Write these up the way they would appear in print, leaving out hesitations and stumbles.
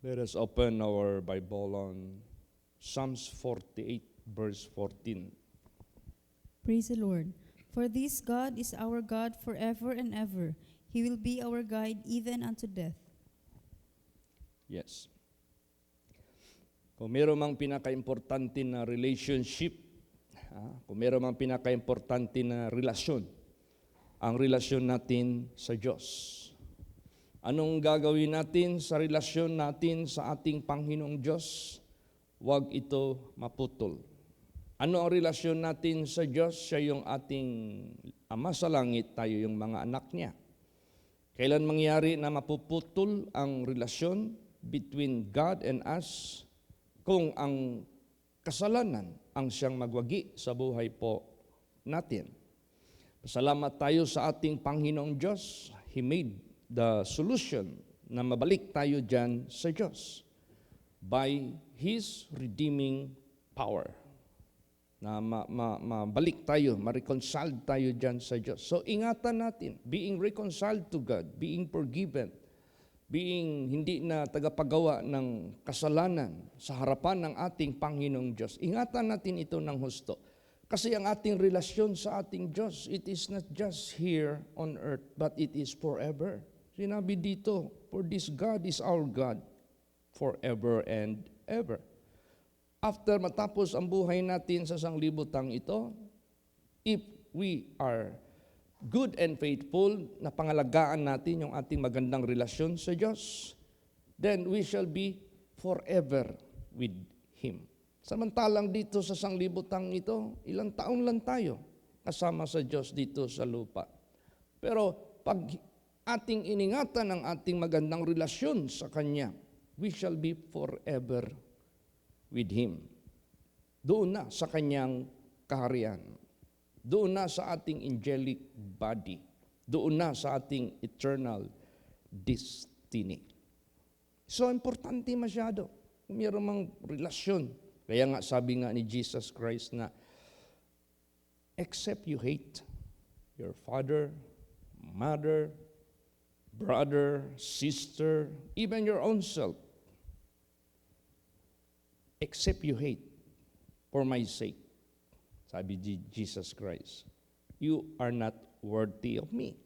Let us open our Bible on Psalms 48, verse 14. Praise the Lord. For this God is our God forever and ever. He will be our guide even unto death. Yes. Kung meron mang pinaka-importante na relationship, kung meron mang pinaka-importante na relasyon, ang relasyon natin sa Diyos. Anong gagawin natin sa relasyon natin sa ating Panginoong Diyos? Huwag ito maputol. Ano ang relasyon natin sa Diyos? Siya yung ating Ama sa langit, tayo yung mga anak niya. Kailan mangyari na mapuputol ang relasyon between God and us? Kung ang kasalanan ang siyang magwagi sa buhay po natin. Pasalamat tayo sa ating Panginoong Diyos. He made the solution na mabalik tayo dyan sa Diyos by His redeeming power. Na mabalik tayo, ma-reconciled tayo dyan sa Diyos. So ingatan natin, being reconciled to God, being forgiven, being hindi na tagapagawa ng kasalanan sa harapan ng ating Panginoong Diyos. Ingatan natin ito ng husto. Kasi ang ating relasyon sa ating Diyos, it is not just here on earth, but it is forever. Sinabi dito, for this God is our God forever and ever. After matapos ang buhay natin sa sanglibutang ito, if we are good and faithful, na pangalagaan natin yung ating magandang relasyon sa Diyos, then we shall be forever with Him. Samantalang dito sa sanglibutang ito, ilang taon lang tayo kasama sa Diyos dito sa lupa. Pero pag ating iningatan ang ating magandang relasyon sa Kanya, we shall be forever with Him. Doon na sa Kanyang kaharian. Doon na sa ating angelic body. Doon na sa ating eternal destiny. So, importante masyado. Kung mayroon mang relasyon. Kaya nga sabi nga ni Jesus Christ na, except you hate your father, mother, brother, sister, even your own self, except you hate for my sake, sabi Jesus Christ, you are not worthy of me.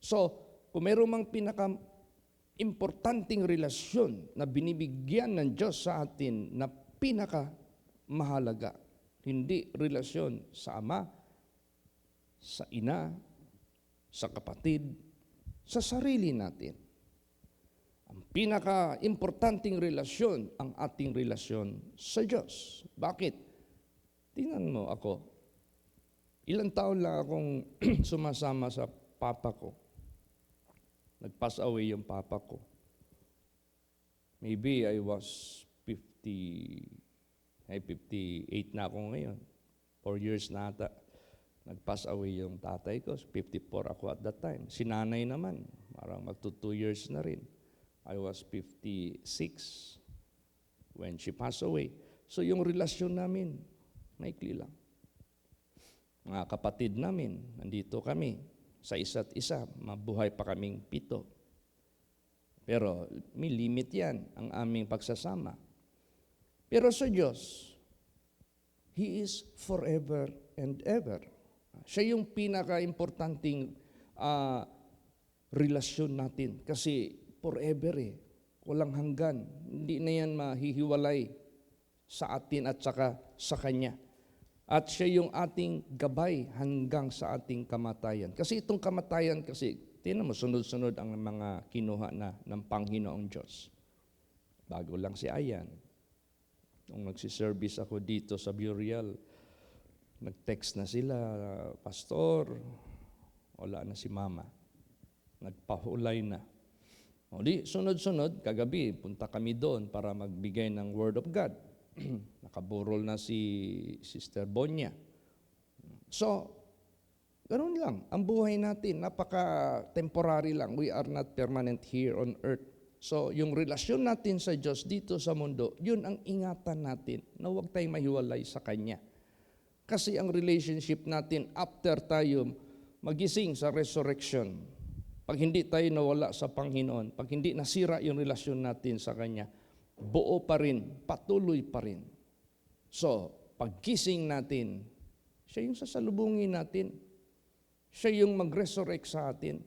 So, kung meron mang pinaka-importanting relasyon na binibigyan ng Diyos sa atin na pinaka-mahalaga, hindi relasyon sa ama, sa ina, sa kapatid, sa sarili natin. Ang pinaka-importanting relasyon, ang ating relasyon sa Diyos. Bakit? Tingnan mo ako. Ilang taon lang akong sumasama sa papa ko. Nag-pass away yung papa ko. Maybe I was 58 na ako ngayon. 4 years na ata. Nag-pass away yung tatay ko. 54 ako at that time. Si nanay naman, parang magto 2 years na rin. I was 56 when she passed away. So yung relasyon namin, maikli lang. Mga kapatid namin, nandito kami sa isa't isa. Mabuhay pa kaming 7. Pero may limit yan, ang aming pagsasama. Pero sa Diyos, He is forever and ever. Siya yung pinaka-importanting relasyon natin. Kasi forever walang hanggan. Hindi na yan mahihiwalay sa atin at saka sa Kanya. At siya yung ating gabay hanggang sa ating kamatayan. Kasi itong kamatayan kasi, tingnan mo, sunod-sunod ang mga kinuha na ng Panginoong Diyos. Bago lang si Ayan. Nung nagsiservice ako dito sa burial, nag-text na sila, Pastor, wala na si Mama. Nagpahulay na. O di, sunod-sunod, kagabi, punta kami doon para magbigay ng Word of God. Nakaburol na si Sister Bonya. So, ganoon lang. Ang buhay natin, napaka-temporary lang. We are not permanent here on earth. So, yung relasyon natin sa Diyos dito sa mundo, yun ang ingatan natin na huwag tayong mahiwalay sa Kanya. Kasi ang relationship natin after tayo magising sa resurrection, pag hindi tayo nawala sa Panginoon, pag hindi nasira yung relasyon natin sa Kanya, buo pa rin, patuloy pa rin. So, pagkising natin, siya yung sasalubungin natin. Siya yung mag-resurrect sa atin.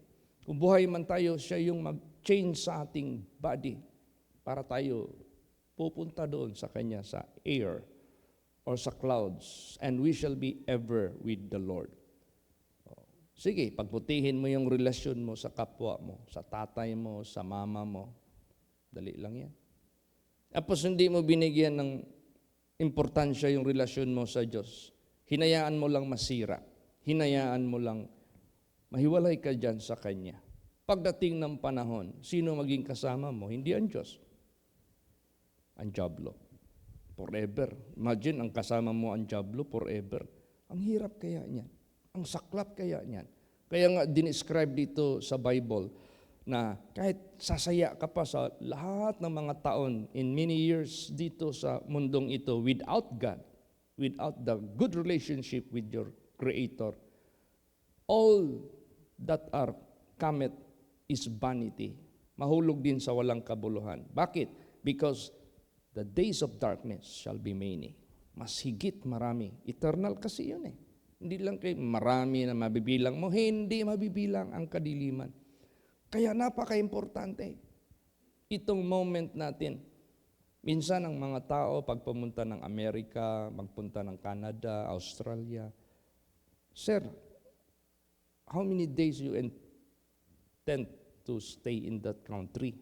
Kung buhay man tayo, siya yung mag-change sa ating body para tayo pupunta doon sa Kanya, sa air or sa clouds, and we shall be ever with the Lord. Sige, pagputihin mo yung relasyon mo sa kapwa mo, sa tatay mo, sa mama mo. Dali lang yan. Tapos hindi mo binigyan ng importansya yung relasyon mo sa Diyos. Hinayaan mo lang masira. Hinayaan mo lang mahiwalay ka dyan sa Kanya. Pagdating ng panahon, sino maging kasama mo? Hindi ang Diyos. Ang diablo. Forever. Imagine, ang kasama mo ang diablo forever. Ang hirap kaya niyan. Ang saklap kaya niyan. Kaya nga dinescribe dito sa Bible na kahit sasaya ka pa sa lahat ng mga taon in many years dito sa mundong ito without God, without the good relationship with your Creator, all that are cometh is vanity. Mahulog din sa walang kabuluhan. Bakit? Because the days of darkness shall be many. Mas higit marami. Eternal kasi yun eh. Hindi lang kayo marami na mabibilang mo. Hindi mabibilang ang kadiliman. Kaya napaka-importante itong moment natin. Minsan ang mga tao pag pumunta ng Amerika, magpunta ng Canada, Australia, Sir, how many days you intend to stay in that country?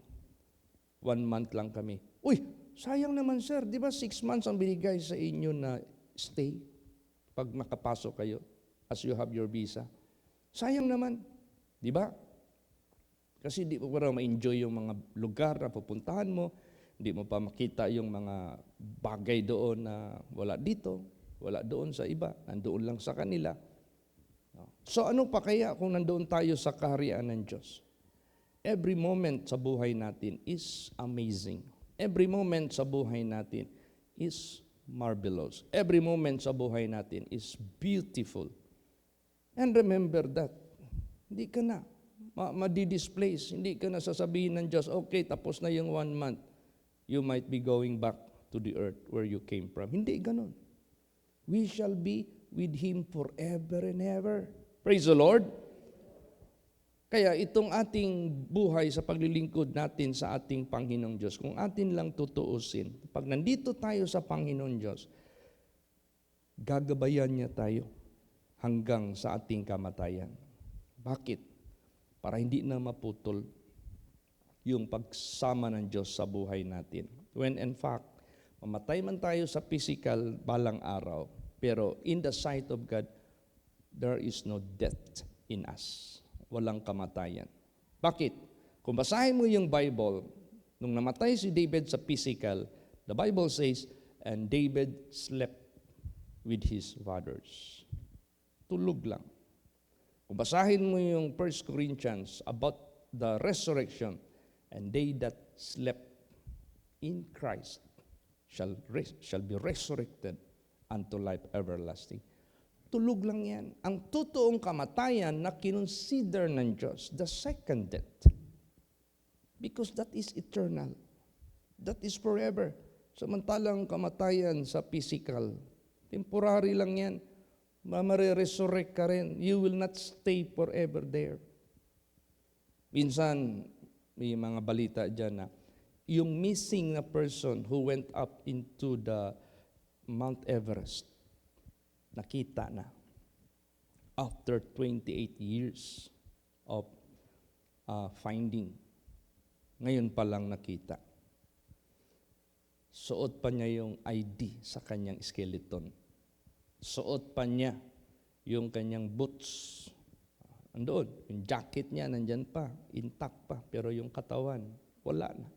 1 month lang kami. Uy, sayang naman sir, di ba 6 months ang binigay sa inyo na stay pag makapasok kayo as you have your visa? Sayang naman, di ba? Kasi di mo pa ma-enjoy yung mga lugar na pupuntahan mo, hindi mo pa makita yung mga bagay doon na wala dito, wala doon sa iba, nandoon lang sa kanila. So ano pa kaya kung nandoon tayo sa kaharian ng Diyos? Every moment sa buhay natin is amazing. Every moment sa buhay natin is marvelous. Every moment sa buhay natin is beautiful. And remember that. Hindi ka na madi-displace. Hindi ka na sasabihin ng Diyos, okay, tapos na yung 1 month. You might be going back to the earth where you came from. Hindi ganun. We shall be with Him forever and ever. Praise the Lord. Kaya itong ating buhay sa paglilingkod natin sa ating Panginoong Diyos, kung atin lang tutuusin, pag nandito tayo sa Panginoong Diyos, gagabayan niya tayo hanggang sa ating kamatayan. Bakit? Para hindi na maputol yung pagsama ng Diyos sa buhay natin. When in fact, mamatay man tayo sa physical balang araw, pero in the sight of God, there is no death in us. Walang kamatayan. Bakit? Kung basahin mo yung Bible, nung namatay si David sa physical, the Bible says, and David slept with his fathers. Tulog lang. Kung basahin mo yung 1 Corinthians about the resurrection, and they that slept in Christ shall be resurrected unto life everlasting. Tulog lang yan. Ang totoong kamatayan na kinonsider ng Diyos, the second death. Because that is eternal. That is forever. Samantalang kamatayan sa physical, temporary lang yan. Mamare-resurrect ka rin. You will not stay forever there. Minsan, may mga balita dyan na yung missing na person who went up into the Mount Everest, nakita na after 28 years of finding. Ngayon pa lang nakita. Suot pa niya yung ID sa kanyang skeleton. Suot pa niya yung kanyang boots. Andoon, yung jacket niya nandyan pa, intact pa, pero yung katawan, wala na.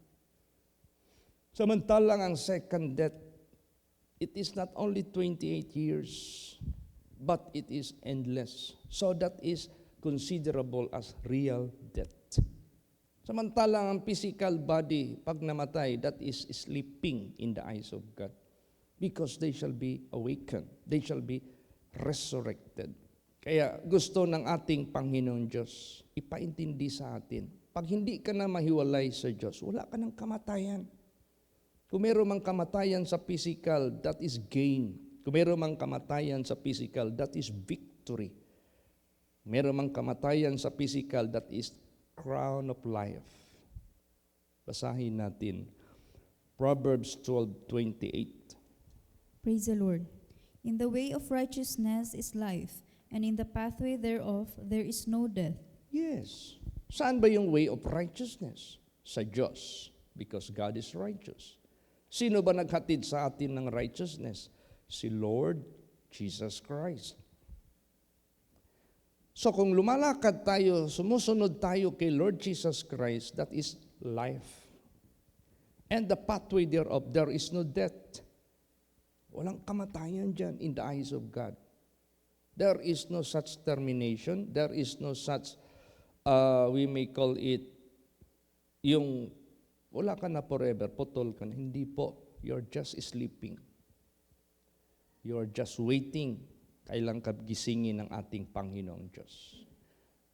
Samantalang ang second death, it is not only 28 years, but it is endless. So that is considerable as real death. Samantalang ang physical body, pag namatay, that is sleeping in the eyes of God. Because they shall be awakened. They shall be resurrected. Kaya gusto ng ating Panginoon Diyos, ipaintindi sa atin, pag hindi ka na mahiwalay sa Diyos, wala ka ng kamatayan. Kung meron mang kamatayan sa physical, that is gain. Kung meron mang kamatayan sa physical, that is victory. Meron mang kamatayan sa physical, that is crown of life. Basahin natin. Proverbs 12:28. Praise the Lord. In the way of righteousness is life, and in the pathway thereof there is no death. Yes. Saan ba yung way of righteousness? Sa Diyos. Because God is righteous. Sino ba naghatid sa atin ng righteousness? Si Lord Jesus Christ. So kung lumalakad tayo, sumusunod tayo kay Lord Jesus Christ, that is life. And the pathway thereof, there is no death. Walang kamatayan dyan in the eyes of God. There is no such termination. There is no such, we may call it, yung wala ka na forever, putol ka na. Hindi po. You're just sleeping. You're just waiting. Kailan ka gisingin ng ating Panginoong Diyos.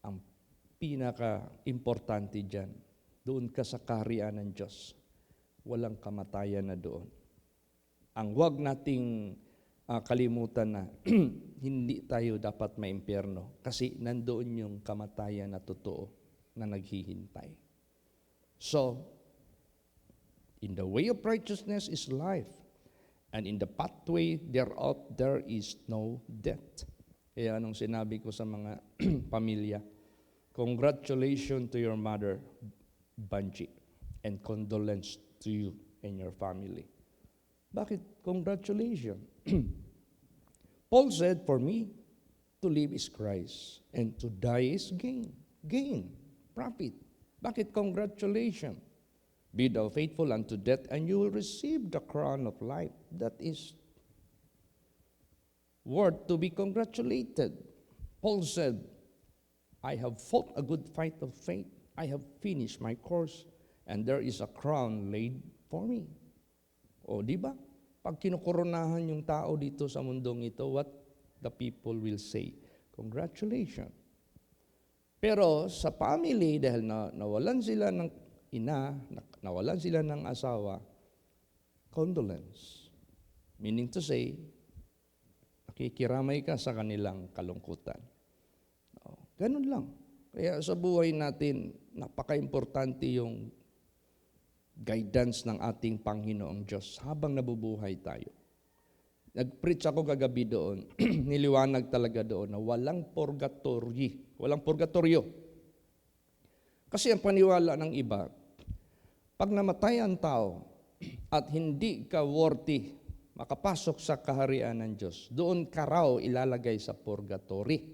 Ang pinaka-importante dyan, doon ka sa kaharian ng Diyos. Walang kamatayan na doon. Ang wag nating kalimutan na hindi tayo dapat maimpyerno kasi nandoon yung kamatayan na totoo na naghihintay. So, in the way of righteousness is life, and in the pathway thereof there is no death. Kaya anong sinabi ko sa mga pamilya, congratulations to your mother, Banji, and condolence to you and your family. Bakit congratulations? Paul said, for me, to live is Christ, and to die is gain. Gain, profit. Bakit congratulations? Be thou faithful unto death, and you will receive the crown of life. That is worth to be congratulated. Paul said, I have fought a good fight of faith. I have finished my course, and there is a crown laid for me. O, di ba? Pag kinukoronahan yung tao dito sa mundong ito, what the people will say? Congratulations. Pero sa family, dahil nawalan sila ng ina, nawalan sila ng asawa, condolence. Meaning to say, nakikiramay ka sa kanilang kalungkutan. Ganun lang. Kaya sa buhay natin, napaka-importante yung guidance ng ating Panginoong Diyos habang nabubuhay tayo. Nag-preach ako kagabi doon, niliwanag talaga doon na walang purgatorio. Kasi ang paniwala ng iba, pag namatay ang tao at hindi ka worthy makapasok sa kaharian ng Diyos, doon ka raw ilalagay sa purgatory.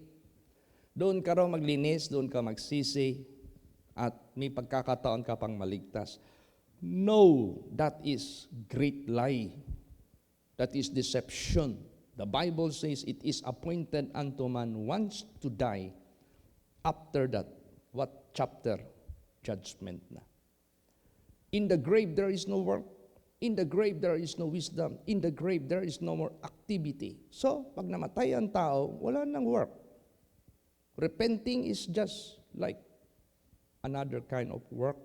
Doon ka raw maglinis, doon ka magsisi, at may pagkakataon ka pang maligtas. No, that is great lie. That is deception. The Bible says it is appointed unto man once to die. After that, what chapter? Judgment na. In the grave, there is no work. In the grave, there is no wisdom. In the grave, there is no more activity. So, pag namatay ang tao, wala nang work. Repenting is just like another kind of work.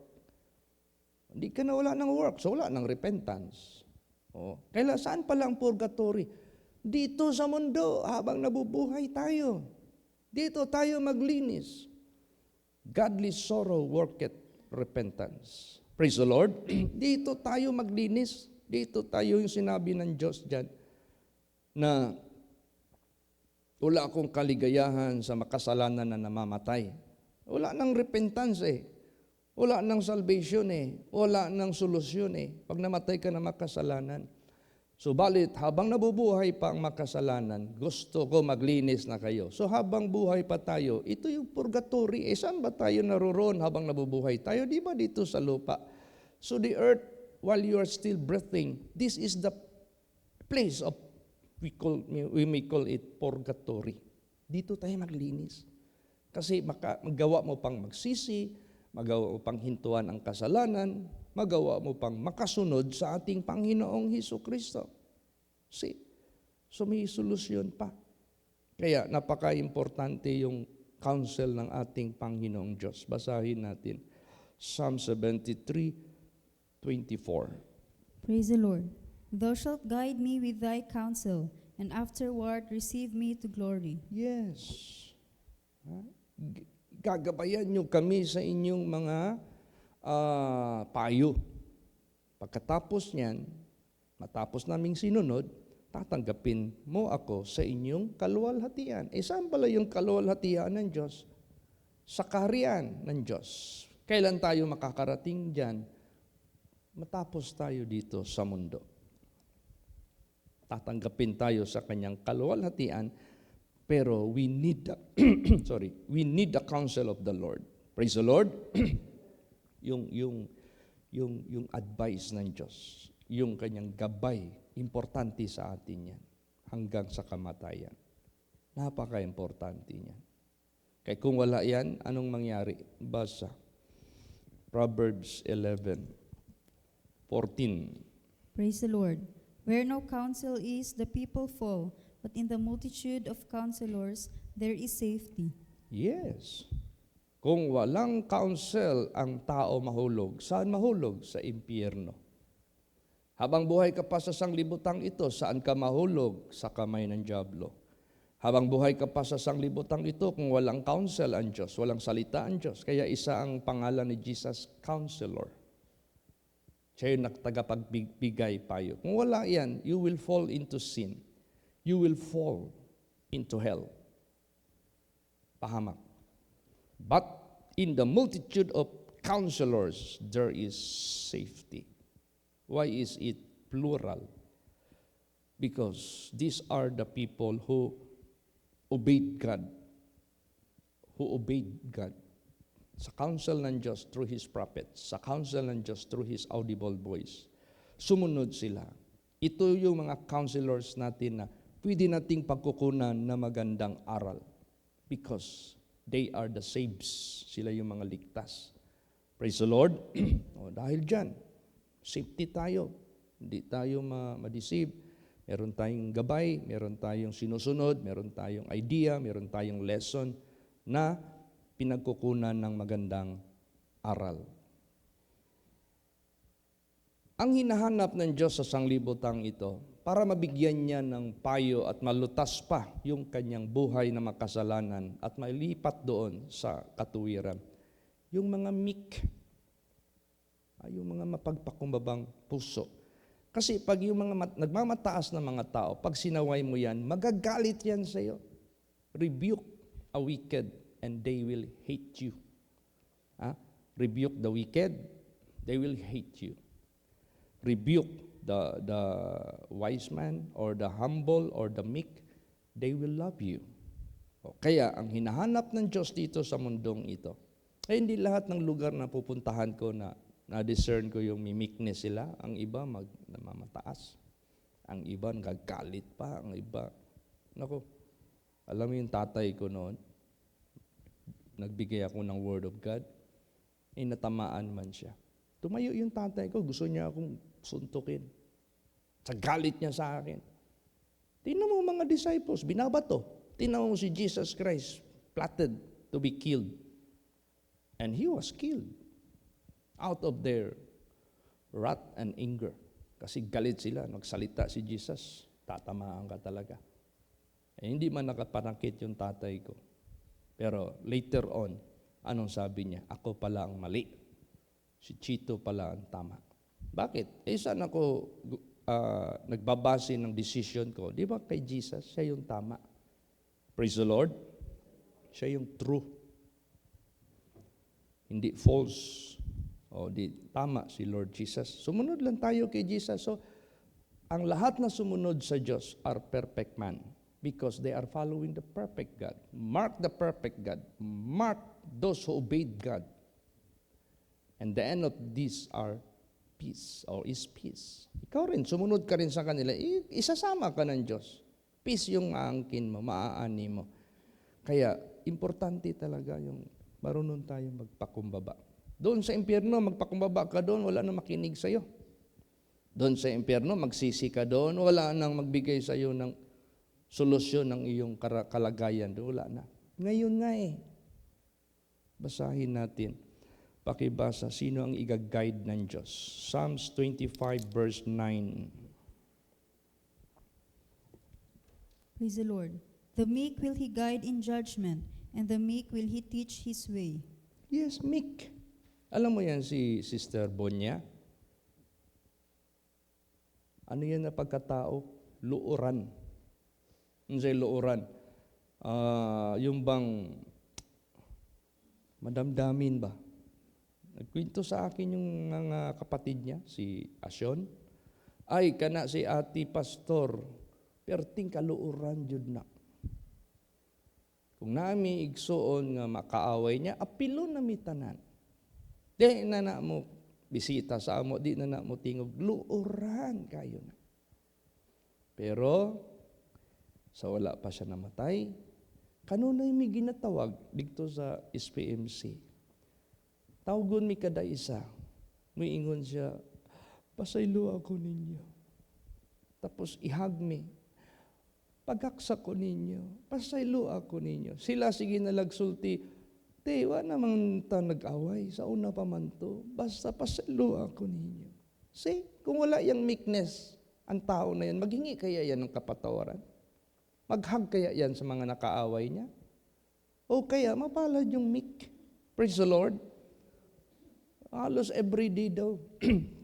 Hindi ka na wala ng work, so wala ng repentance. Kailan saan pala ang purgatory? Dito sa mundo, habang nabubuhay tayo. Dito tayo maglinis. Godly sorrow worketh repentance. Praise the Lord. Dito tayo maglinis. Dito tayo yung sinabi ng Diyos dyan na wala akong kaligayahan sa makasalanan na namamatay. Wala nang repentance Wala nang salvation Wala nang solusyon Pag namatay ka na makasalanan. Subalit, habang nabubuhay pa ang makasalanan, gusto ko maglinis na kayo. So habang buhay pa tayo, ito yung purgatory. Saan ba tayo naroon habang nabubuhay tayo? Di ba dito sa lupa? So the earth, while you are still breathing, this is the place of, we may call it purgatory. Dito tayo maglinis. Kasi magawa mo pang magsisi, magawa mo pang hintuan ang kasalanan, magawa mo pang makasunod sa ating Panginoong Hesukristo. See? So may solusyon pa. Kaya napaka-importante yung counsel ng ating Panginoong Diyos. Basahin natin. Psalm 73:24. Praise the Lord. Thou shalt guide me with thy counsel, and afterward receive me to glory. Yes. Ha? Gagabayan nyo kami sa inyong mga payo. Pagkatapos niyan, matapos naming sinunod, tatanggapin mo ako sa inyong kaluwalhatian. Saan pala yung kaluwalhatian ng Diyos? Sa kaharian ng Diyos. Kailan tayo makakarating dyan? Matapos tayo dito sa mundo. Tatanggapin tayo sa kanyang kaluwalhatian, pero we need the, we need the counsel of the Lord. Praise the Lord. yung advice ng Diyos, yung kanyang gabay, importante sa atin yan hanggang sa kamatayan. Napaka-importante niyan. Kaya kung wala yan, anong mangyari? Basa. Proverbs 11:14. Praise the Lord. Where no counsel is, the people fall, but in the multitude of counselors, there is safety. Yes. Kung walang counsel ang tao mahulog, saan mahulog? Sa impyerno. Habang buhay ka pa sa sanglibutang ito, saan ka mahulog? Sa kamay ng dyablo. Habang buhay ka pa sa sanglibutang ito, kung walang counsel ang Diyos, walang salita ang Diyos. Kaya isa ang pangalan ni Jesus, Counselor. Siya yung tagapagbigay payo. Kung wala yan, you will fall into sin. You will fall into hell. Pahamak. But in the multitude of counselors, there is safety. Why is it plural? Because these are the people who obeyed God. Who obeyed God. Sa counsel ng Diyos through His prophets. Sa counsel ng Diyos through His audible voice. Sumunod sila. Ito yung mga counselors natin na pwede nating pagkukunan na magandang aral. Because they are the saves. Sila yung mga ligtas. Praise the Lord. Dahil dyan, safety tayo. Hindi tayo ma-deceive. Meron tayong gabay, meron tayong sinusunod, meron tayong idea, meron tayong lesson na pinagkukunan ng magandang aral. Ang hinahanap ng Diyos sa sanglibutang ito, para mabigyan niya ng payo at malutas pa yung kanyang buhay na makasalanan at mailipat doon sa katuwiran. Yung mga meek, yung mga mapagpakumbabang puso. Kasi pag yung mga nagmamataas na mga tao, pag sinaway mo yan, magagalit yan sa iyo. Rebuke a wicked and they will hate you. Rebuke the wicked, they will hate you. Rebuke the wise man or the humble or the meek, they will love you. Kaya ang hinahanap ng Diyos dito sa mundong ito, ay hindi lahat ng lugar na pupuntahan ko na-discern ko yung meekness sila. Ang iba namamataas. Ang iba nagagalit pa. Ang iba, alam mo yung tatay ko noon, nagbigay ako ng word of God, natamaan man siya. Tumayo yung tatay ko, gusto niya akong suntukin. Sa galit niya sa akin. Tingnan mo mga disciples, binabato. Tingnan mo si Jesus Christ, plotted to be killed. And He was killed out of their wrath and anger. Kasi galit sila, nagsalita si Jesus, tatamaan ka talaga. Hindi man nakapanakit yung tatay ko. Pero later on, anong sabi niya? Ako pala ang mali. Si Chito pala ang tama. Bakit? Saan ako nagbabase ng decision ko? Di ba kay Jesus, siya yung tama. Praise the Lord. Siya yung true. Hindi false. Tama si Lord Jesus. Sumunod lang tayo kay Jesus. So, ang lahat na sumunod sa Diyos are perfect man because they are following the perfect God. Mark the perfect God. Mark those who obeyed God. And the end of these are peace or is peace. Ikaw rin, sumunod ka rin sa kanila, isasama ka ng Diyos. Peace yung aangkin mo, maaani mo. Kaya, importante talaga yung marunong tayong magpakumbaba. Doon sa impyerno, magpakumbaba ka doon, wala nang makinig sa'yo. Doon sa impyerno, magsisi ka doon, wala nang magbigay sa'yo ng solusyon ng iyong kalagayan. Doon, wala na. Ngayon nga basahin natin. Pakibasa, sino ang i-guide ng Diyos? Psalms 25 verse 9. Praise the Lord. The meek will He guide in judgment, and the meek will He teach His way. Yes, meek. Alam mo yan si Sister Bonya? Ano yan na pagkatao? Luoran. Ano sa'yo luoran? Yung bang madamdamin ba? Nagkwento sa akin yung mga kapatid niya, si Asyon. Ay, kana si ati pastor, perting kaluoran jud na. Kung nami igsuon nga makaaway niya, apilo na mitanan. Di na na mo bisita sa amo, di na na mo tingog, luoran kayo na. Pero, sa wala pa siya namatay, kanunay mi ginatawag dito sa SPMC. Tawgon mi kada isa, muingon siya, pasaylo ako ninyo. Tapos ihag mi, pagaksa ko ninyo, pasaylo ako ninyo. Sila sige nalagsulti, wa namang ta nag-away, sa una pa man to, basta pasaylo ako ninyo. See, kung wala yung meekness, ang tao na yan, maghingi kaya yan ng kapatawaran? Maghag kaya yan sa mga nakaaway niya? O kaya, mapalad yung meek. Praise the Lord. Halos everyday daw,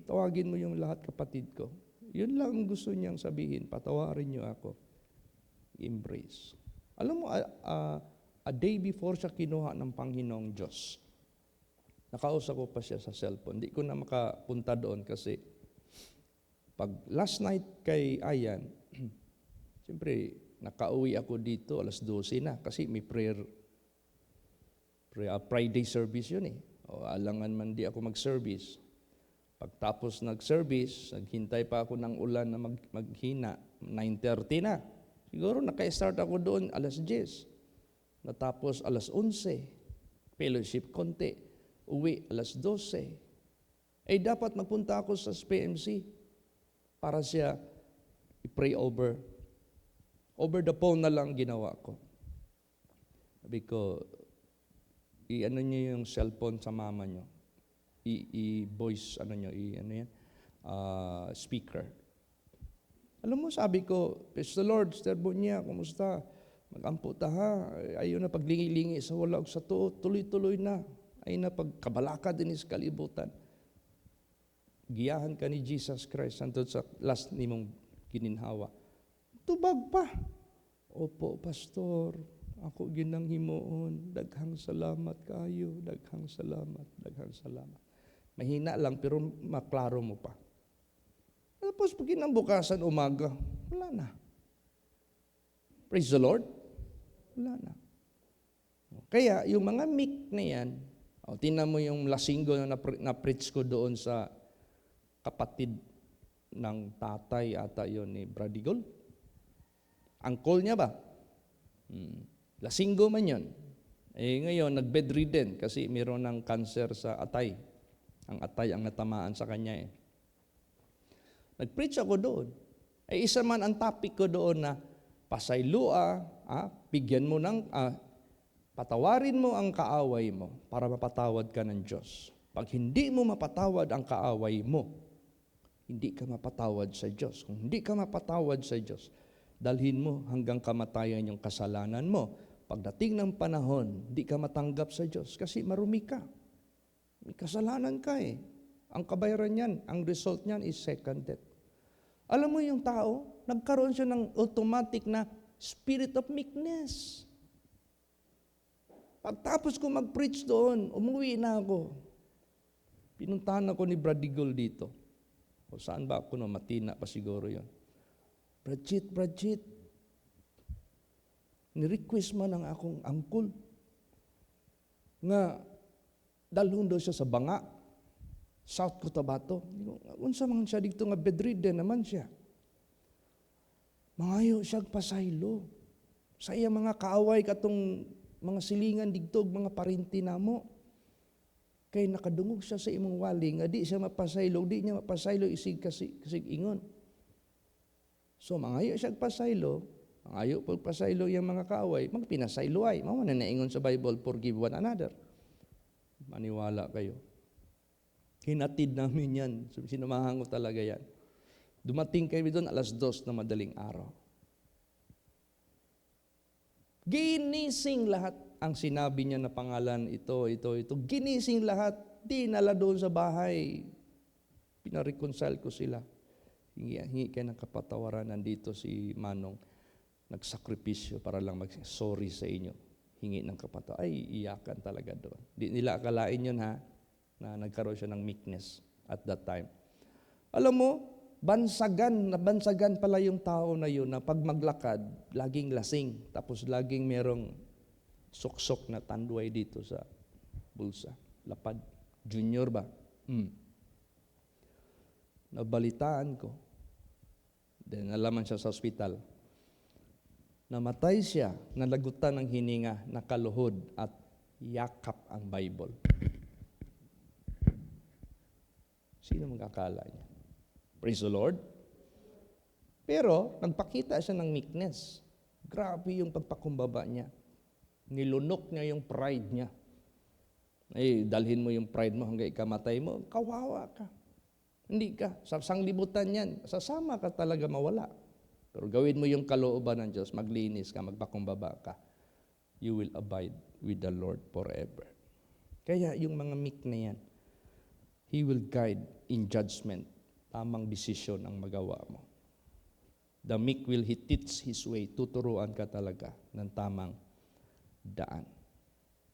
tawagin mo yung lahat kapatid ko. Yun lang ang gusto niyang sabihin, patawarin niyo ako. Embrace. Alam mo, a day before siya kinuha ng Panginoong Diyos, nakausap ko pa siya sa cellphone. Hindi ko na makapunta doon kasi pag last night kay Ayan, siyempre, nakauwi ako dito, alas 12 na, kasi may Friday service yun eh. O alangan man di ako mag-service. Pagtapos nag-service, naghintay pa ako ng ulan na maghina, 9:30 na. Siguro naka-start ako doon alas 10. Natapos alas 11. Fellowship konti. Uwi alas 12. Dapat magpunta ako sa SPMC para siya i-pray over. Over the phone na lang ginawa ko. Sabi ko, i-ano niyo yung cellphone sa mama niyo. I-voice, speaker. Alam mo, sabi ko, praise the Lord, Sister Bonya, kumusta? Mag-ampo ta ha. Ayaw na paglingi-lingi sa wala o sa tuo. Tuloy-tuloy na. Ayaw na pagkabalaka din sa kalibutan. Giyahan ka ni Jesus Christ hantod sa last nimong gininhawa. Tubag pa. Opo, Pastor. Ako ginang himuon. Daghang salamat kayo. Daghang salamat. Daghang salamat. Mahina lang pero maklaro mo pa. Tapos pag kinambukasan umaga, wala na. Praise the Lord. Wala na. Kaya yung mga meek na yan, tingnan mo yung lasinggo na na-preach ko doon sa kapatid ng tatay ata yon ni Bradigol. Uncle niya ba? Lasinggo man yun. Ngayon, nag-bedridden kasi mayroon ng cancer sa atay. Ang atay ang natamaan sa kanya eh. Nag-preach ako doon. Isa man ang topic ko doon na pasaylua, bigyan mo ng, patawarin mo ang kaaway mo para mapatawad ka ng Diyos. Pag hindi mo mapatawad ang kaaway mo, hindi ka mapatawad sa Diyos. Kung hindi ka mapatawad sa Diyos, dalhin mo hanggang kamatayan yung kasalanan mo. Pagdating ng panahon, hindi ka matanggap sa Diyos kasi marumi ka. May kasalanan ka eh. Ang kabayaran niyan, ang result niyan is second death. Alam mo yung tao, nagkaroon siya ng automatic na spirit of meekness. Pagtapos ko mag-preach doon, umuwi na ako. Pinuntahan ako ni Bradigol dito. O saan ba ako no? Matina pa siguro yon. Bradjit, ni-request man ang akong angkol nga dalhon daw siya sa Banga, South Cotabato. Unsa man siya dito nga bedridden naman siya. Mangayo siya pasaylo. Sa iya mga kaaway katong mga silingan digtog, mga parinti namo. Kay nakadungog siya sa imong wali nga di siya mapasaylo, di niya mapasaylo isig kasig ingon. So mangayo siya pasaylo, mangayo pag pasaylo yung mga kaaway, magpinasaylo ay. Mao na naingon sa Bible, forgive one another. Maniwala kayo. Hinatid namin yan. Sinamahan ko talaga yan. Dumating kami doon 2:00 na madaling araw. Ginising lahat ang sinabi niya na pangalan, ito. Ginising lahat. Dinala doon sa bahay. Pinareconcile ko sila. Hingi kayo ng kapatawaran. Nandito si Manong nagsakripisyo para lang mag-sorry sa inyo. Hingi ng kapatawaran. Ay, iyakan talaga doon. Di nila akalain yun na nagkaroon siya ng meekness at that time. Alam mo, bansagan pala yung tao na yun na pag maglakad, laging lasing. Tapos laging merong suksok na tanduay dito sa bulsa. Lapad. Junior ba? Nabalitaan ko. Then nalaman siya sa ospital. Namatay siya, nalagutan ng hininga, nakaluhod at yakap ang Bible. Sino magkakala niya? Praise the Lord. Pero, nagpakita siya ng meekness. Grabe yung pagpakumbaba niya. Nilunok niya yung pride niya. Dalhin mo yung pride mo hanggang ikamatay mo, kawawa ka. Hindi ka. Sa sanglibutan yan, sasama ka talaga mawala. Pero gawin mo yung kalooban ng Diyos, maglinis ka, magpakumbaba ka. You will abide with the Lord forever. Kaya yung mga meek na yan, He will guide in judgment. Tamang desisyon ang magawa mo. The meek will He teach His way. Tuturuan ka talaga ng tamang daan.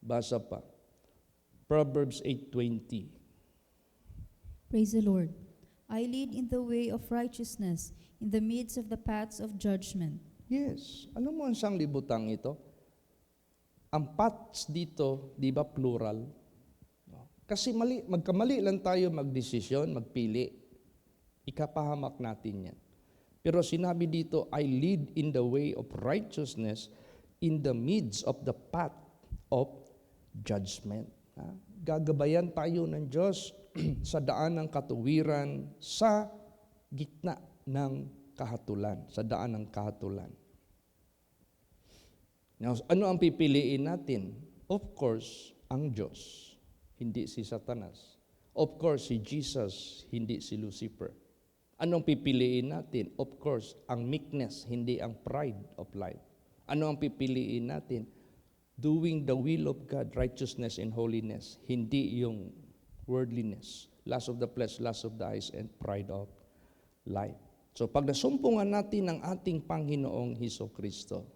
Basa pa. Proverbs 8:20. Praise the Lord. I lead in the way of righteousness, in the midst of the paths of judgment. Yes. Alam mo ang sanglibutang ito? Ang paths dito, di ba plural? Kasi magkamali lang tayo magdesisyon, magpili. Ikapahamak natin yan. Pero sinabi dito, I lead in the way of righteousness in the midst of the path of judgment. Gagabayan tayo ng Diyos sa daan ng katuwiran, sa gitna ng kahatulan, sa daan ng kahatulan. Now, ano ang pipiliin natin? Of course, ang Diyos, hindi si Satanas. Of course, si Jesus, hindi si Lucifer. Anong pipiliin natin? Of course, ang meekness, hindi ang pride of life. Ano ang pipiliin natin? Doing the will of God, righteousness and holiness, hindi yung worldliness, lust of the flesh, lust of the eyes, and pride of life. So pag nasumpungan natin ang ating Panginoong Hesukristo,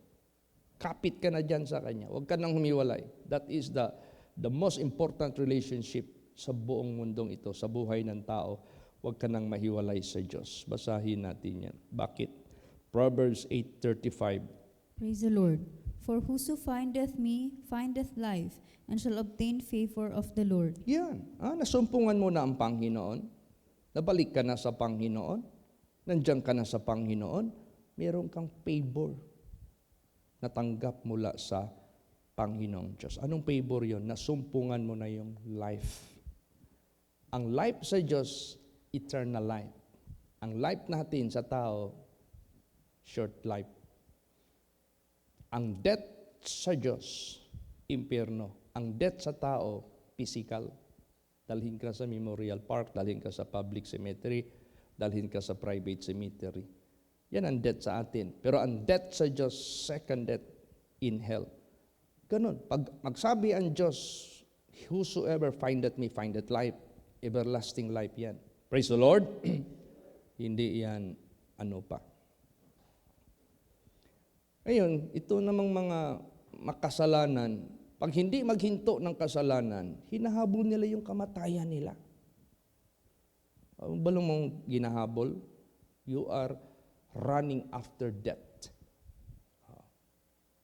kapit ka na dyan sa Kanya. Huwag ka nang humiwalay. That is the most important relationship sa buong mundong ito, sa buhay ng tao. Huwag ka nang mahiwalay sa Diyos. Basahin natin yan. Bakit? Proverbs 8:35. Praise the Lord. For whoso findeth me, findeth life, and shall obtain favor of the Lord. Yan. Nasumpungan mo na ang Panginoon. Nabalik ka na sa Panginoon. Nandiyan ka na sa Panginoon. Meron kang favor natanggap mula sa Panginoong Diyos. Anong favor yon? Nasumpungan mo na yung life. Ang life sa Diyos, eternal life. Ang life natin sa tao, short life. Ang death sa Diyos, impyerno. Ang death sa tao, physical. Dalhin ka sa Memorial Park, dalhin ka sa public cemetery, dalhin ka sa private cemetery. Yan ang death sa atin. Pero ang death sa Diyos, second death in hell. Ganun. Pag magsabi ang Diyos, whosoever findeth me, findeth life. Everlasting life yan. Praise the Lord. Hindi yan ano pa. Ngayon, ito namang mga makasalanan, pag hindi maghinto ng kasalanan, hinahabol nila yung kamatayan nila. Ano ba mong ginahabol? You are running after death.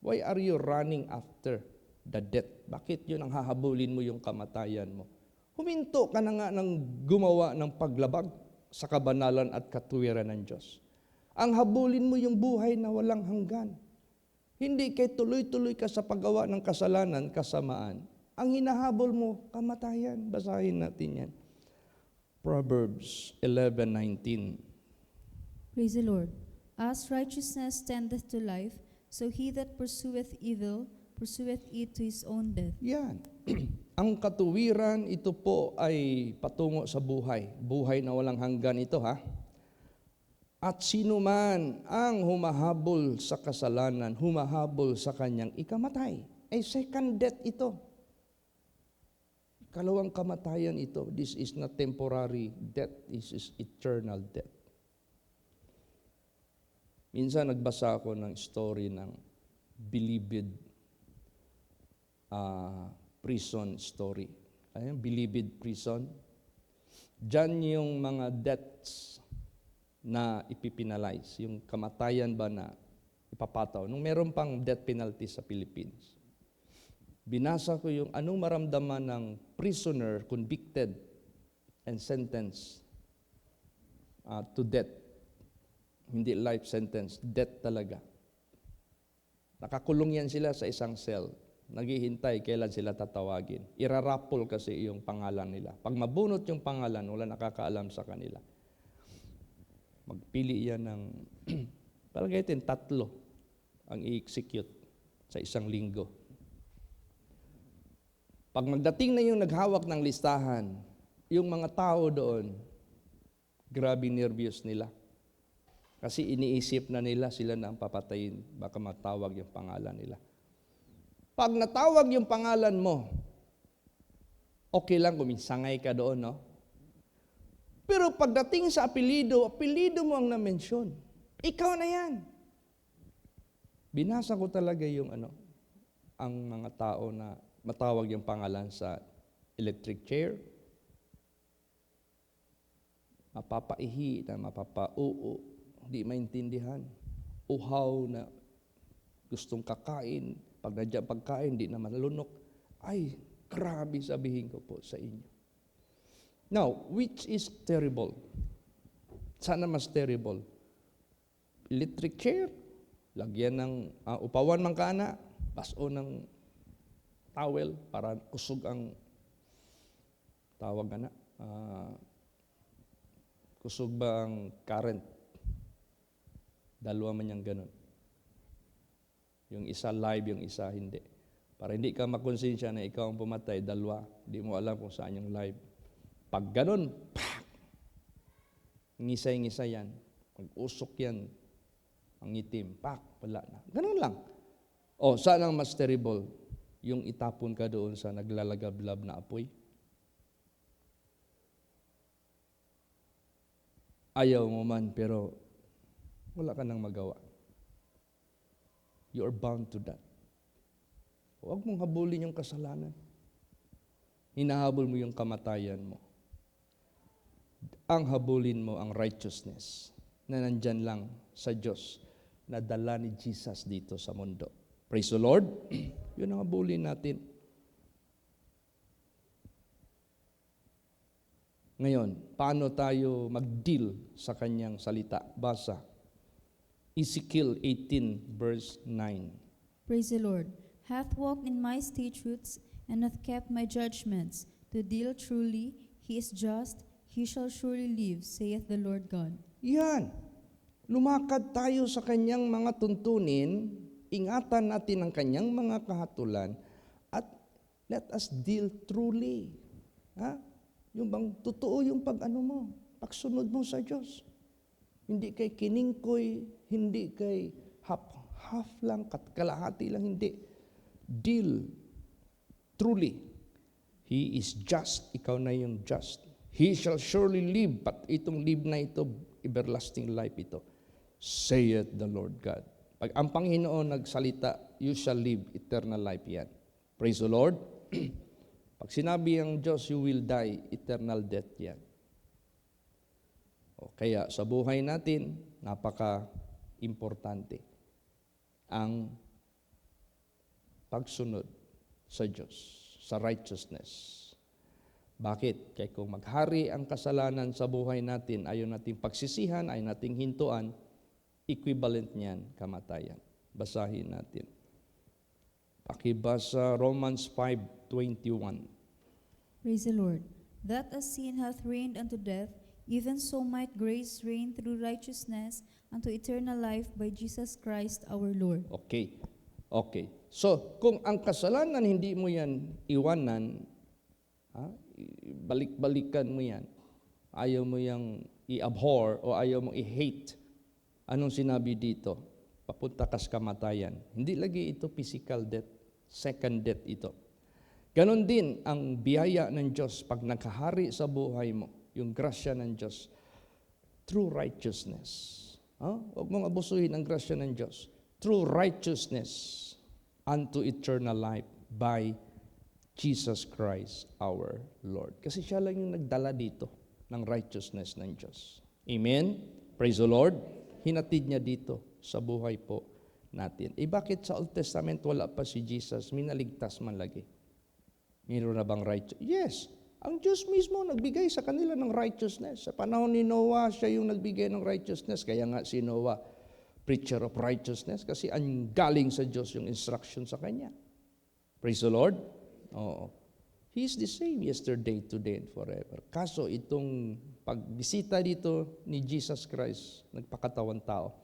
Why are you running after the death? Bakit yun ang hahabulin mo yung kamatayan mo? Huminto ka na nga ng gumawa ng paglabag sa kabanalan at katuwiran ng Diyos. Ang habulin mo yung buhay na walang hanggan. Hindi kay tuloy-tuloy ka sa paggawa ng kasalanan, kasamaan. Ang hinahabol mo, kamatayan. Basahin natin yan. Proverbs 11:19. Praise the Lord. As righteousness tendeth to life, so he that pursueth evil pursueth it to his own death. Yan. Ang katuwiran, ito po ay patungo sa buhay. Buhay na walang hanggan ito, ha? At sino man ang humahabol sa kasalanan, humahabol sa kanyang ikamatay. Ay second death ito. Kalawang kamatayan ito. This is not temporary death. This is eternal death. Minsan nagbasa ako ng story ng Bilibid prison story. Ayun, Bilibid prison. Diyan yung mga deaths na ipipinalize. Yung kamatayan ba na ipapataw. Nung meron pang death penalty sa Philippines. Binasa ko yung anong maramdaman ng prisoner convicted and sentenced to death. Hindi life sentence, death talaga. Nakakulong yan sila sa isang cell. Naghihintay kailan sila tatawagin. Irarapol kasi yung pangalan nila. Pag mabunot yung pangalan, wala nakakaalam sa kanila. Magpili yan ng, palagay natin, 3 ang i-execute sa isang linggo. Pag magdating na yung naghawak ng listahan, yung mga tao doon, grabe nervyos nila. Kasi iniisip na nila sila na ang papatayin, baka matawag yung pangalan nila. Pag natawag yung pangalan mo, okay lang kuminsangay ka doon, no? Pero pagdating sa apelido mo ang na-mention. Ikaw na yan. Binasa ko talaga yung ang mga tao na matawag yung pangalan sa electric chair, mapapaihi na mapapauo, hindi maintindihan, uhaw na gustong kakain, pag nadyan pagkain, hindi na malunok. Ay, grabe sabihin ko po sa inyo. Now, which is terrible? Sana mas terrible. Electric chair, lagyan ng upawan man kana, baso ng towel para kusog ang tawag na. Kusog ba ang current? Dalawa man yung ganun. Yung isa live, yung isa hindi. Para hindi ka makonsensya na ikaw ang pumatay, dalawa, hindi mo alam kung saan yung live. Pag ganun, pak! Ngisay-ngisay yan. Pag-usok yan, ang itim, pak, wala na. Ganun lang. Saan ang mas terrible? Yung itapon ka doon sa naglalagablab na apoy. Ayaw mo man, pero wala ka nang magawa. You are bound to that. Huwag mong habulin yung kasalanan. Hinahabol mo yung kamatayan mo. Ang habulin mo ang righteousness na nandyan lang sa Diyos na dala ni Jesus dito sa mundo. Praise the Lord. Yun ang habulin natin. Ngayon, paano tayo mag-deal sa kanyang salita? Basa. Ezekiel 18 verse 9. Praise the Lord. Hath walked in my statutes, and hath kept my judgments, to deal truly, he is just, he shall surely live, saith the Lord God. Yan. Lumakad tayo sa kanyang mga tuntunin, ingatan natin ang kanyang mga kahatulan, at let us deal truly. Yung bang totoo yung pagsunod mo sa Diyos. Hindi kay kiningkoy, hindi kay half lang, kalahati lang, hindi. Deal truly. He is just, ikaw na yung just. He shall surely live, but itong live na ito, everlasting life ito. Saith the Lord God. Pag ang Panginoon nagsalita, you shall live, eternal life yan. Praise the Lord. Pag sinabi ang Diyos, you will die, eternal death yan. Kaya sa buhay natin, napaka-importante ang pagsunod sa Diyos, sa righteousness. Bakit? Kaya kung maghari ang kasalanan sa buhay natin, ayaw nating pagsisihan, ayaw nating hintuan, equivalent niyan, kamatayan. Basahin natin. Pakibasa Romans 5:21. Praise the Lord. That as sin hath reigned unto death, even so might grace reign through righteousness unto eternal life by Jesus Christ our Lord. Okay. So, kung ang kasalanan hindi mo yan iwanan, Balik-balikan mo yan. Ayaw mo yang i-abhor o ayaw mo i-hate. Anong sinabi dito? Papunta ka sa kamatayan. Hindi lagi ito physical death, second death ito. Ganon din ang biyaya ng Diyos pag nakahari sa buhay mo, yung grasya ng Diyos, true righteousness. Huwag mong abusuhin ang grasya ng Diyos. True righteousness unto eternal life by Jesus Christ our Lord. Kasi siya lang yung nagdala dito ng righteousness ng Diyos. Amen? Praise the Lord. Hinatid niya dito sa buhay po natin. Bakit sa Old Testament wala pa si Jesus? Minaligtas man lagi. Mayroon na bang righteousness? Yes. Ang Diyos mismo nagbigay sa kanila ng righteousness. Sa panahon ni Noah, siya yung nagbigay ng righteousness. Kaya nga si Noah, preacher of righteousness, kasi ang galing sa Diyos yung instruction sa kanya. Praise the Lord. Oo. He is the same yesterday, today, and forever. Kaso itong pagbisita dito ni Jesus Christ, nagpakatawan tao,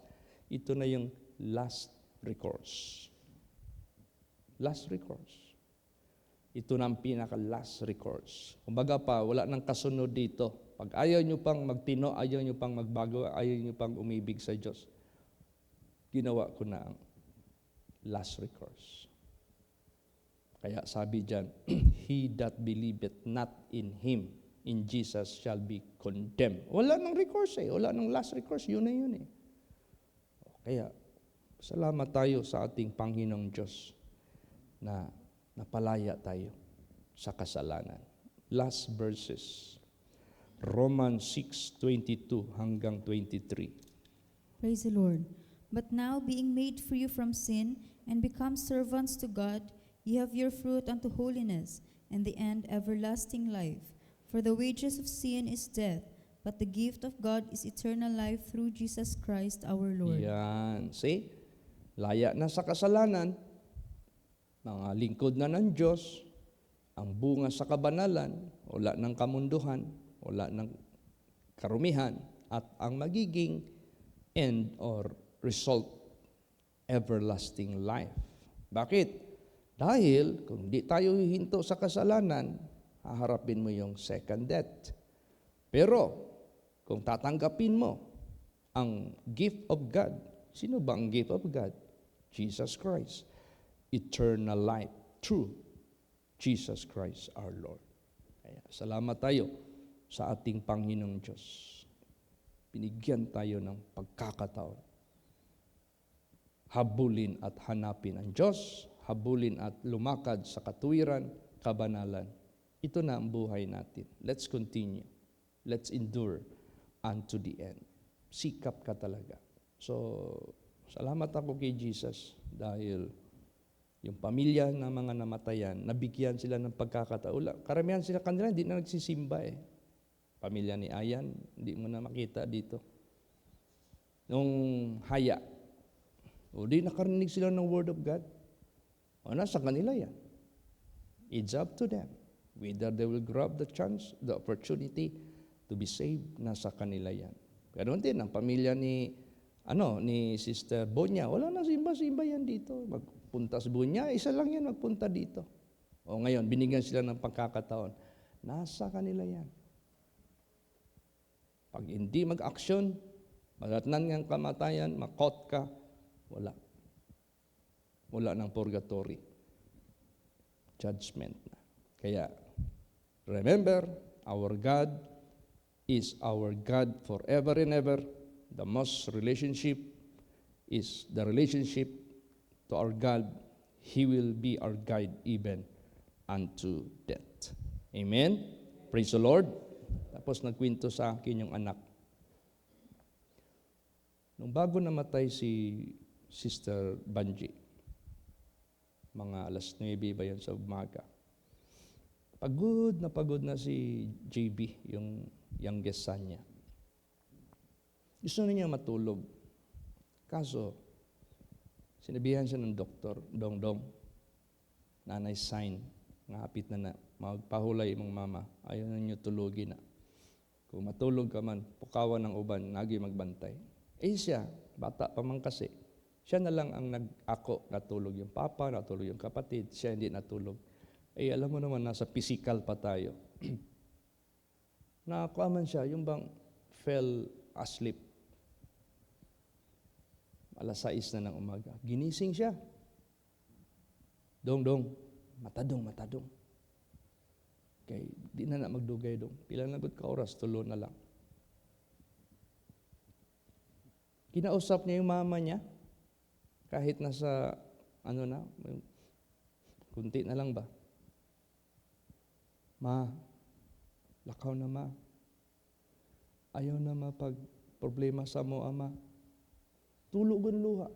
ito na yung last recourse. Last recourse. Ito na ang pinaka-last recourse. Kumbaga pa, wala nang kasunod dito. Pag ayaw nyo pang magtino, ayaw nyo pang magbago, ayaw nyo pang umibig sa Diyos, ginawa ko na ang last recourse. Kaya sabi dyan, he that believeth not in Him, in Jesus, shall be condemned. Wala nang recourse wala nang last recourse, yun na yun Kaya, salamat tayo sa ating Panginoong Diyos na napalaya tayo sa kasalanan. Last verses, Romans 6:22 hanggang 23. Praise the Lord. But now, being made free from sin and become servants to God, ye have your fruit unto holiness, and the end everlasting life. For the wages of sin is death, but the gift of God is eternal life through Jesus Christ our Lord. Yan. See? Laya na sa kasalanan, mga lingkod na ng Diyos, ang bunga sa kabanalan, wala ng kamunduhan, wala ng karumihan, at ang magiging end or result, everlasting life. Bakit? Dahil kung di tayo hihinto sa kasalanan, haharapin mo yung second death. Pero kung tatanggapin mo ang gift of God, sino ba ang gift of God? Jesus Christ. Eternal life through Jesus Christ our Lord. Kaya salamat tayo sa ating Panginoong Diyos. Binigyan tayo ng pagkakataon. Habulin at hanapin ang Diyos, habulin at lumakad sa katuwiran, kabanalan. Ito na ang buhay natin. Let's continue. Let's endure unto the end. Sikap ka talaga. So, salamat ako kay Jesus dahil yung pamilya ng mga namatayan, nabigyan sila ng pagkakataon. Karamihan sila kanila, hindi na nagsisimba Pamilya ni Ayan, hindi mo na makita dito. Nung Haya, di nakarinig sila ng Word of God. Nasa kanila yan. It's up to them. Whether they will grab the chance, the opportunity to be saved, nasa kanila yan. Ganoon din, ang pamilya ni Sister Bonya, wala nang simba-simba yan dito. Magpunta sa Bonya, isa lang yan magpunta dito. Ngayon, binigyan sila ng pagkakataon. Nasa kanila yan. Pag hindi mag-aksyon, madatnan ng kamatayan, makot ka, wala. Wala ng purgatory. Judgment na. Kaya, remember, our God is our God forever and ever. The most relationship is the relationship to our God. He will be our guide even unto death. Amen? Praise the Lord. Tapos nagkwento sa akin yung anak. Nung bago namatay si Sister Banji, mga alas 9 ba yun sa umaga, pagod na si JB, yung youngest son niya. Gusto na niya matulog. Kaso, sinabihan siya ng doktor, Dong, nanay sign, ngapit na magpahulay mong mama, ayaw na niyo tulogin na. Kung matulog ka man, pukawan ng uban, nagi magbantay. Siya, bata pa man kasi, siya na lang ang natulog yung papa, natulog yung kapatid, siya hindi natulog. alam mo naman, nasa physical pa tayo. Nakakuha man siya, yung bang fell asleep. Alas 6 na ng umaga. Ginising siya. Dong, matadong. Okay, di na magdugay dong. Pila na gud ka oras, tulo na lang. Kinausap niya yung mama niya, kahit nasa, kunti na lang ba? Ma, lakaw na ma. Ayaw na mapag problema sa mo, ama. Tulog ang luha.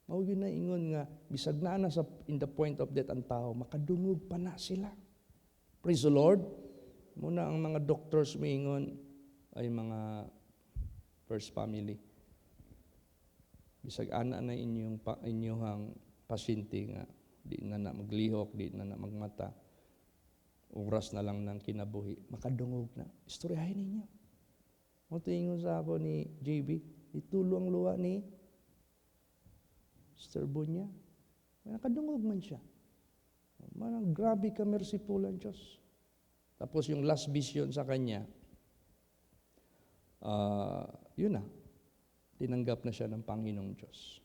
Mao yun na ingon nga, bisag na sa in the point of death ang tao, makadungog pa na sila. Praise the Lord. Muna ang mga doctors moingon ay mga first family. Bisag ana na inyong pasyente nga di na maglihok, di na magmata. Oras na lang ng kinabuhi, makadungog na. Istoryahin ninyo. Mo ingon sa ako ni JB, itulo ang luha ni Sister Bunya. Nakadungog man siya. Manang grabe ka merciful ang Diyos. Tapos yung last vision sa kanya, yun na. Tinanggap na siya ng Panginoong Diyos.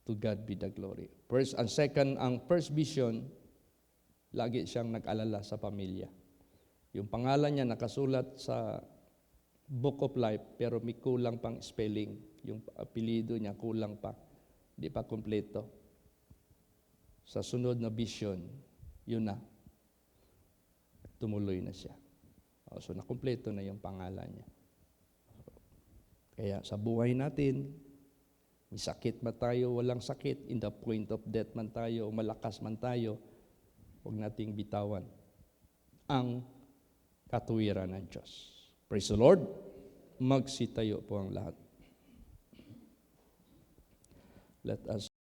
To God be the glory. Ang first vision, lagi siyang nag-alala sa pamilya. Yung pangalan niya nakasulat sa Book of Life, pero may kulang pang spelling. Yung apelido niya kulang pa. Di pa kompleto. Sa sunod na vision, yun na. Tumuloy na siya. So, nakumpleto na yung pangalan niya. Kaya sa buhay natin, may sakit man tayo, walang sakit, in the point of death man tayo, malakas man tayo, huwag nating bitawan ang katuwiran ng Diyos. Praise the Lord. Magsitayo po ang lahat. Let us